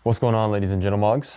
What's going on, ladies and gentlemogs?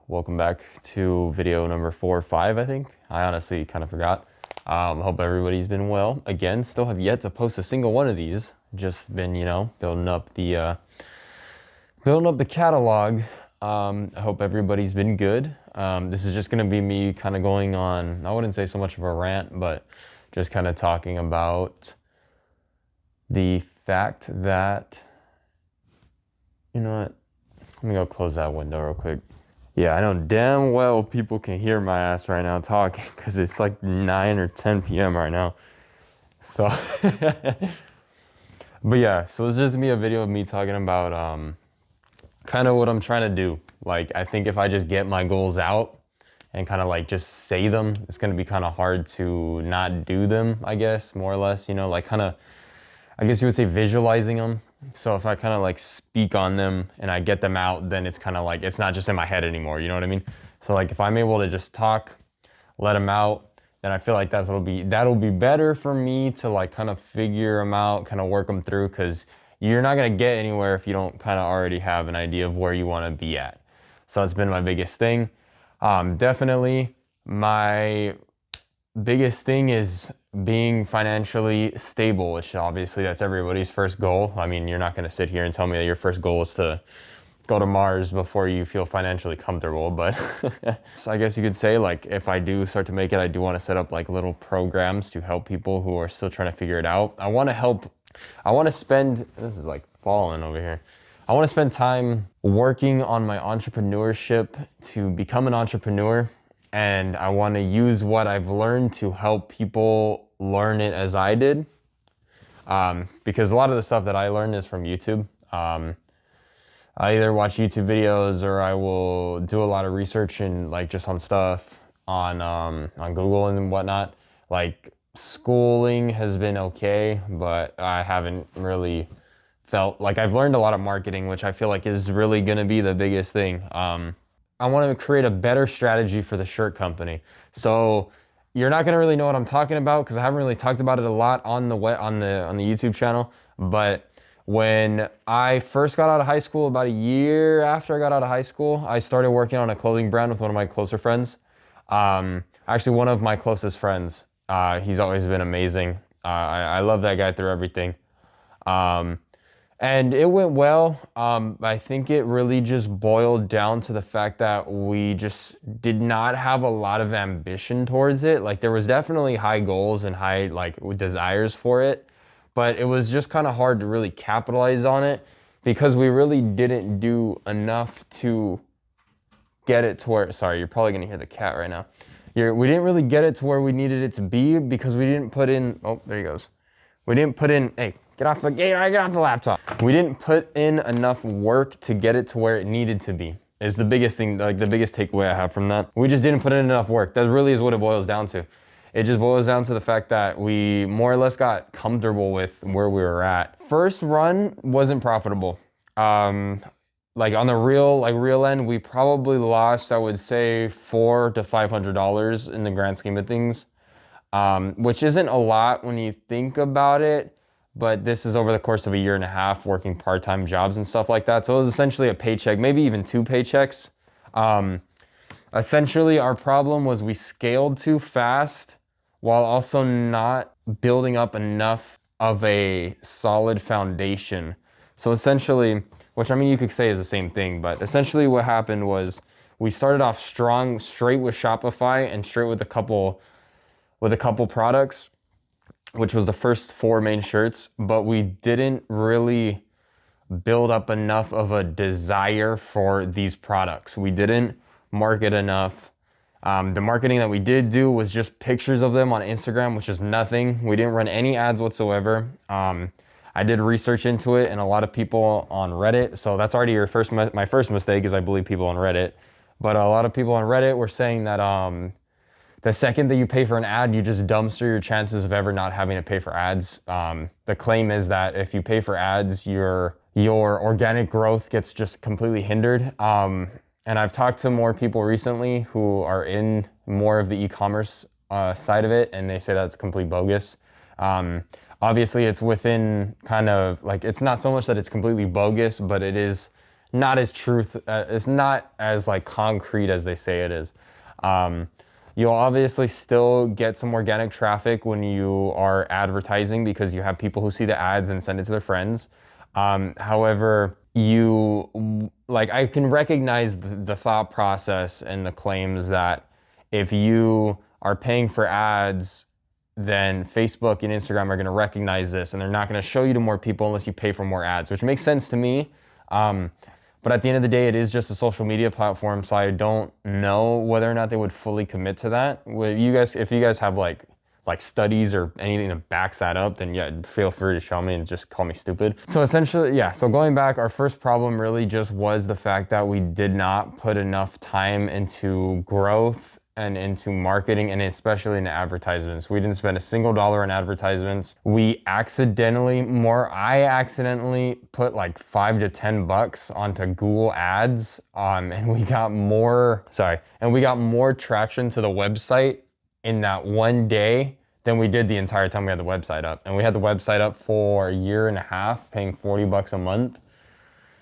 Welcome back to video number 4 or 5, I think. I honestly kind of forgot. Hope everybody's been well. Again, still have yet to post a single one of these. Just been, building up the catalog. I hope everybody's been good. This is just gonna be me kind of going on, I wouldn't say so much of a rant, but just kind of talking about the fact that, you know what? Let me go close that window real quick. Yeah, I know damn well people can hear my ass right now talking because it's like 9 or 10 p.m. right now. So, but yeah, so it's just me a video of me talking about kind of what I'm trying to do. Like, I think if I just get my goals out and kind of like just say them, it's going to be kind of hard to not do them, I guess, more or less, like kind of, I guess you would say visualizing them. So if I kind of like speak on them and I get them out, then it's kind of like, it's not just in my head anymore. You know what I mean? So like if I'm able to just talk, let them out, then I feel like that'll be better for me to like kind of figure them out, kind of work them through, because you're not going to get anywhere if you don't kind of already have an idea of where you want to be at. So that's been my biggest thing. Definitely my biggest thing is being financially stable, which obviously that's everybody's first goal. I mean, you're not going to sit here and tell me that your first goal is to go to Mars before you feel financially comfortable, but so I guess you could say, like, if I do start to make it, I do want to set up like little programs to help people who are still trying to figure it out. I want to spend, this is like falling over here. I want to spend time working on my entrepreneurship to become an entrepreneur. And I want to use what I've learned to help people learn it as I did. Because a lot of the stuff that I learned is from YouTube. I either watch YouTube videos or I will do a lot of research and like just on stuff on Google and whatnot. Like schooling has been okay, but I haven't really felt like I've learned a lot of marketing, which I feel like is really going to be the biggest thing. I want to create a better strategy for the shirt company. So you're not going to really know what I'm talking about because I haven't really talked about it a lot on the YouTube channel. But when I first got out of high school, about a year after I got out of high school, I started working on a clothing brand with one of my closer friends. Actually, one of my closest friends. He's always been amazing. I love that guy through everything. And it went well. I think it really just boiled down to the fact that we just did not have a lot of ambition towards it. Like there was definitely high goals and high like desires for it, but it was just kind of hard to really capitalize on it because we really didn't do enough to get it to where, sorry, you're probably gonna hear the cat right now. We didn't really get it to where we needed it to be because we didn't put in, oh, there he goes. We didn't put in, hey, get off the laptop. We didn't put in enough work to get it to where it needed to be, is the biggest thing, like the biggest takeaway I have from that. We just didn't put in enough work. That really is what it boils down to. It just boils down to the fact that we more or less got comfortable with where we were at. First run wasn't profitable. Like on the real end, we probably lost, I would say, $400 to $500 in the grand scheme of things. Which isn't a lot when you think about it, but this is over the course of a year and a half working part-time jobs and stuff like that. So it was essentially a paycheck, maybe even 2 paychecks. Essentially, our problem was we scaled too fast while also not building up enough of a solid foundation. So essentially, which I mean, you could say is the same thing, but essentially what happened was we started off strong, straight with Shopify and straight with a couple products, which was the first 4 main shirts, but we didn't really build up enough of a desire for these products. We didn't market enough. The marketing that we did do was just pictures of them on Instagram, which is nothing. We didn't run any ads whatsoever. I did research into it and a lot of people on Reddit. So that's already my first mistake is I believe people on Reddit. But a lot of people on Reddit were saying that the second that you pay for an ad, you just dumpster your chances of ever not having to pay for ads. The claim is that if you pay for ads, your organic growth gets just completely hindered. And I've talked to more people recently who are in more of the e-commerce side of it, and they say that's complete bogus. Obviously, it's within kind of like, it's not so much that it's completely bogus, but it is not as truth, it's not as like concrete as they say it is. Um, you'll obviously still get some organic traffic when you are advertising because you have people who see the ads and send it to their friends. However, like I can recognize the thought process and the claims that if you are paying for ads, then Facebook and Instagram are going to recognize this and they're not going to show you to more people unless you pay for more ads, which makes sense to me. Um, but at the end of the day, it is just a social media platform, so I don't know whether or not they would fully commit to that. If you guys have like studies or anything that backs that up, then yeah, feel free to show me and just call me stupid. So essentially, yeah, so going back, our first problem really just was the fact that we did not put enough time into growth and into marketing, and especially into advertisements. We didn't spend a single dollar on advertisements. I accidentally put like $5 to $10 onto Google ads, and we got more traction to the website in that one day than we did the entire time we had the website up. And we had the website up for a year and a half, paying $40 a month.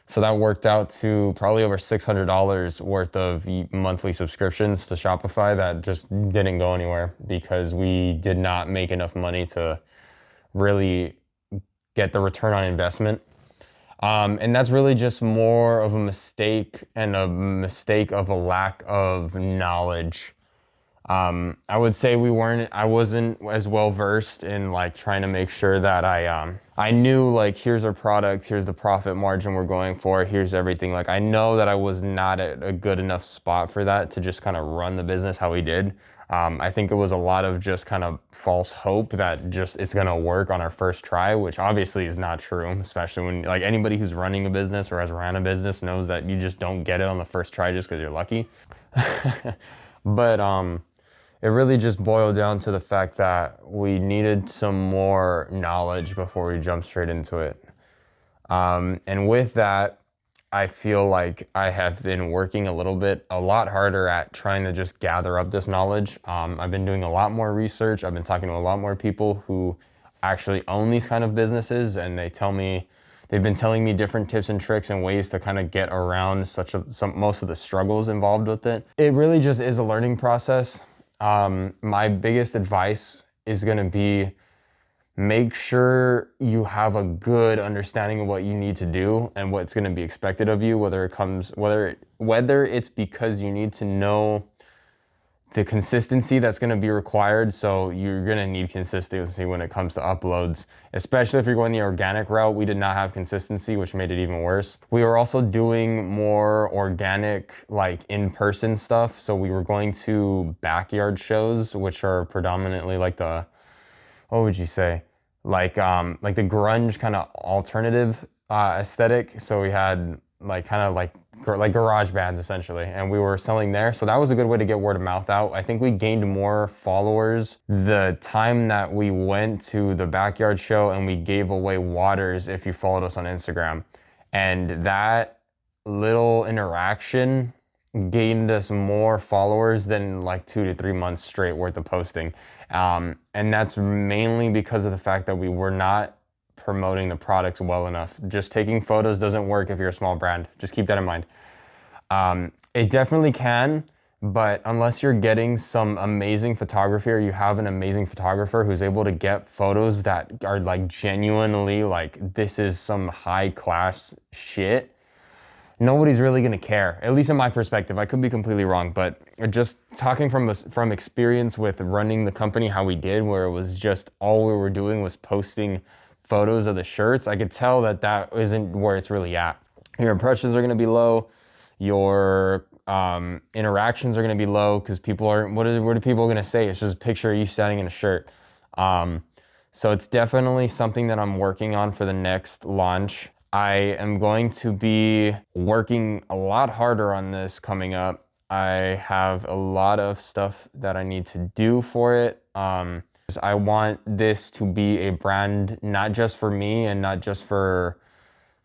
So that worked out to probably over $600 worth of monthly subscriptions to Shopify that just didn't go anywhere because we did not make enough money to really get the return on investment. And that's really just more of a mistake and a mistake of a lack of knowledge. I would say I wasn't as well versed in like trying to make sure that I knew like, here's our product, here's the profit margin we're going for, here's everything. Like I know that I was not at a good enough spot for that to just kind of run the business how we did. I think it was a lot of just kind of false hope that just it's gonna work on our first try, which obviously is not true, especially when like anybody who's running a business or has ran a business knows that you just don't get it on the first try just because you're lucky. But it really just boiled down to the fact that we needed some more knowledge before we jumped straight into it. And with that, I feel like I have been working a lot harder at trying to just gather up this knowledge. I've been doing a lot more research. I've been talking to a lot more people who actually own these kind of businesses, and they've been telling me different tips and tricks and ways to kind of get around most of the struggles involved with it. It really just is a learning process. My biggest advice is going to be make sure you have a good understanding of what you need to do and what's going to be expected of you, whether it's because you need to know the consistency that's going to be required. So you're going to need consistency when it comes to uploads, especially if you're going the organic route. We did not have consistency, which made it even worse. We were also doing more organic, like in-person stuff. So we were going to backyard shows, which are predominantly like what would you say? Like the grunge kind of alternative aesthetic. So we had like kind of like garage bands essentially, and we were selling there. So that was a good way to get word of mouth out. I think we gained more followers the time that we went to the backyard show, and we gave away waters if you followed us on Instagram. And that little interaction gained us more followers than like 2 to 3 months straight worth of posting. And that's mainly because of the fact that we were not promoting the products well enough. Just taking photos doesn't work if you're a small brand. Just keep that in mind. It definitely can, but unless you're getting some amazing photography or you have an amazing photographer who's able to get photos that are like genuinely like, this is some high class shit, nobody's really gonna care, at least in my perspective. I could be completely wrong, but just talking from experience with running the company how we did, where it was just all we were doing was posting photos of the shirts, I could tell that that isn't where it's really at. Your impressions are gonna be low, your interactions are gonna be low, because what are people gonna say? It's just a picture of you standing in a shirt. So it's definitely something that I'm working on for the next launch. I am going to be working a lot harder on this coming up. I have a lot of stuff that I need to do for it. I want this to be a brand, not just for me and not just for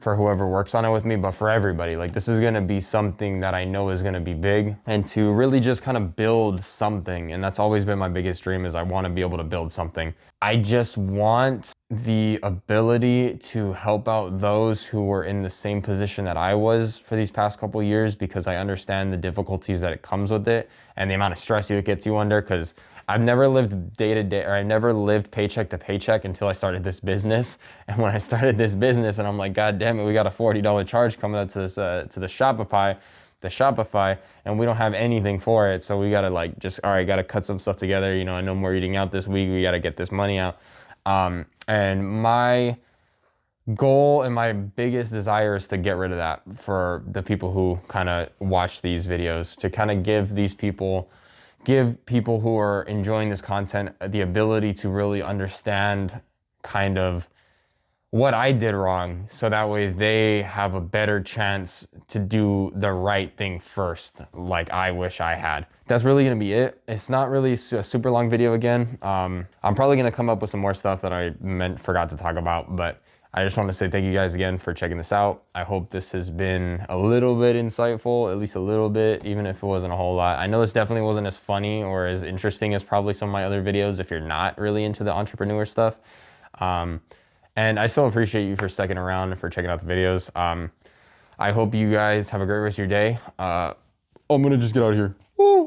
whoever works on it with me, but for everybody. Like, this is gonna be something that I know is gonna be big, and to really just kind of build something. And that's always been my biggest dream, is I wanna be able to build something. I just want the ability to help out those who were in the same position that I was for these past couple years, because I understand the difficulties that it comes with it and the amount of stress it gets you under. Because I've never lived day to day, or I never lived paycheck to paycheck until I started this business. And when I started this business, and I'm like, God damn it, we got a $40 charge coming up to this to the Shopify, and we don't have anything for it. So we gotta like just, all right, gotta cut some stuff together. You know, I know we're eating out this week. We gotta get this money out. And my goal and my biggest desire is to get rid of that for the people who kind of watch these videos, to kind of give people who are enjoying this content the ability to really understand kind of what I did wrong, so that way they have a better chance to do the right thing first, like I wish I had. That's really gonna be it. It's not really a super long video again. I'm probably gonna come up with some more stuff that I forgot to talk about, but I just want to say thank you guys again for checking this out. I hope this has been a little bit insightful, at least a little bit, even if it wasn't a whole lot. I know this definitely wasn't as funny or as interesting as probably some of my other videos if you're not really into the entrepreneur stuff. And I still appreciate you for sticking around and for checking out the videos. I hope you guys have a great rest of your day. I'm gonna just get out of here. Woo!